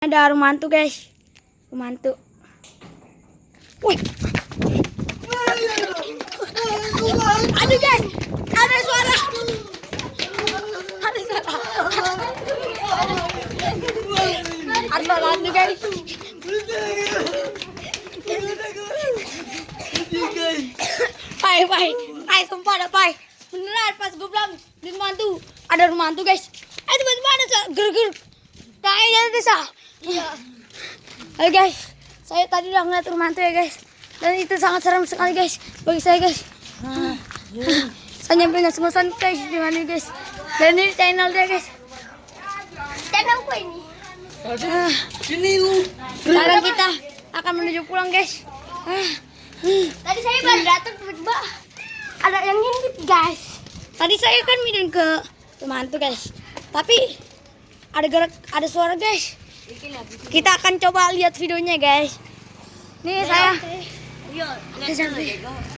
Ada rumah hantu, guys. Rumah hantu. Wih. Aduh, guys. Ada suara. Ada suara. Ada suara hantu, guys. Pai, sumpah ada pai. Beneran pas gue bilang di rumah hantu. Ada rumah hantu, guys. Tiba-tiba ada ger-ger. Kayaknya bisa. Iya. Halo guys, saya tadi udah ngeliat rumah hantu ya guys, dan itu sangat serem sekali guys bagi saya guys. Saya nyampe nggak semusan guys dengan ini guys, dan ini channel dia guys. Channelku ini. Sini lu. Sekarang kita akan menuju pulang guys. Tadi saya baru datang tiba-tiba ada yang ngintip guys. Tadi saya kan minum ke rumah hantu guys, tapi ada suara guys. Kita akan coba lihat videonya guys. Nih saya. Iya,